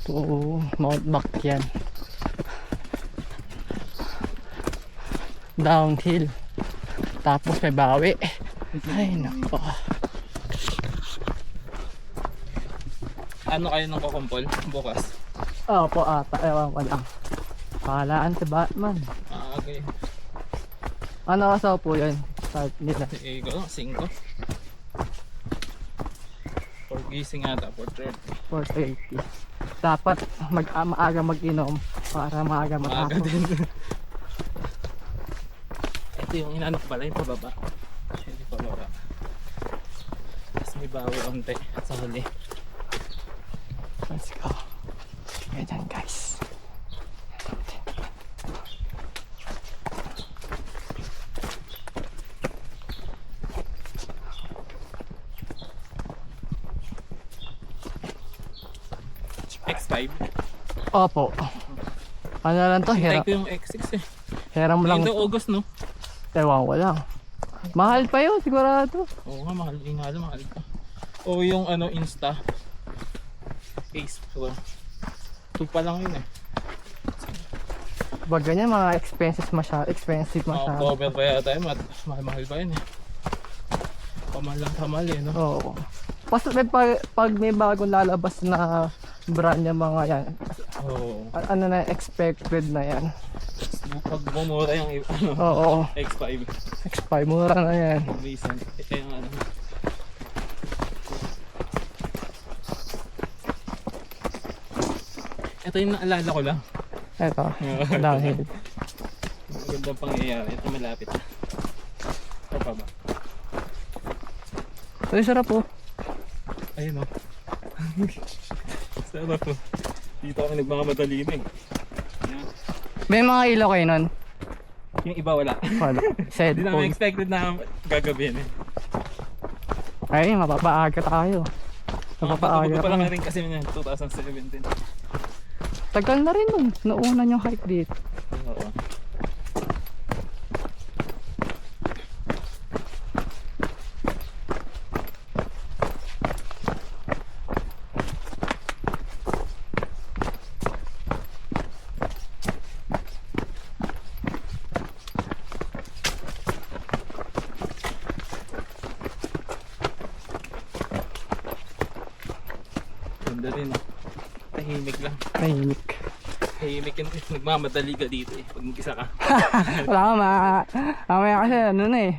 to Mount Bakyan. Downhill. Tapos may bawi. Ay nako. Ano kayo ng kukumpol bukas? Opo ata, ewan ko lang. Pahalaan si Batman. Okay. Ano kasaw po yun? Start nila. Eh, ko lang, 5. For gising ata, 4:30. 4:30. Dapat maaga mag-inom para maaga Maaga matapos. din. Ito yung inano ko pala, yung pababa. Hindi pababa. Tapos may bawi onte sa huli. Let's go. Ganyan guys. X5. Opo. Ano lang to? Hintay ko yung X6 eh. Hiram lang. Ngayon daw August no? Ewan ko lang. Mahal pa yun sigurado. Oo nga, mahal. Mahal ka. O yung ano, Insta. Ace 2 pa lang yun eh. Pag ganyan mga expensive masyado. October pa yata yun. Mahal pa yun eh. Pamahal lang pamahal eh no? Oo. Basta pag may bagong lalabas na brand yung mga yan. Oo. Ano na expected na yan. Pag bumura yung ano, Oo. X5. X5 mura na yan. Recent. Ito yung ano. Ito yung naalala ko lang. Eto. Dahil. Magandang pangyayari. Ito malapit. Ito pa ba? Ay sarap po. Ayun o. Sarap po. Dito ako nagmamamadali na eh. Ayan. May mga ilaw kayo nun? Yung iba wala. Wala. Hindi namin Cellphone. expected na gagabihin eh. Ay, mapapaaga tayo. Mapapaaga Pagod pa lang tayo. rin kasi yun 2017. Tagal na rin nun. Nauna yung hike dito. Oo. Ganda rin oh. Tahimik lang. Tahimik. Tahimik yun. Nagmamadali ka dito eh. Pag mag-isa ka. Wala ka mamaya kasi ano na eh.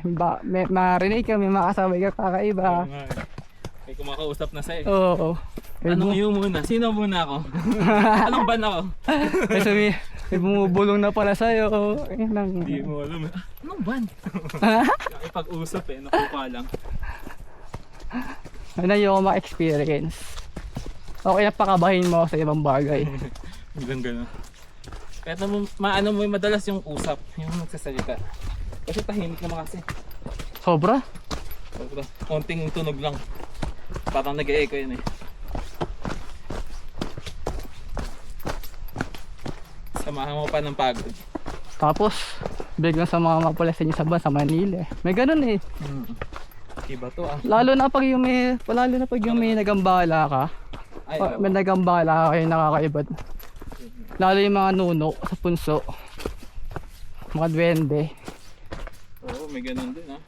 Marinig ka, may makasabay ka kakaiba. Oo nga eh. May kumakausap na sa'yo. Oo. Anong iyo muna? Sino muna ako? Anong ban ako? May sabi, may bumubulong na pala sa'yo. Hindi mo alam eh. Anong ban? Nakipag-usap eh. Nakuha lang. Ano yung ma-experience? Okay na pakabahin mo sa ibang bagay. Hanggang gano'n. Kahit na maano mo madalas yung usap. Yung nagsasalita. Kasi tahimik naman kasi. Sobra? Sobra. Konting tunog lang. Parang nag-e-echo yun eh. Samahan mo pa ng pagod. Tapos, biglang sa mga mapulasin niyo sa ban sa Manila eh. May ganun eh. Iba to ah. Lalo na pag yung may nagambala ka. Ay, Pag may nagambala ka kayo nakakaiba. Lalo yung mga nuno sa punso. Mga duwende. oo, may ganun din ah.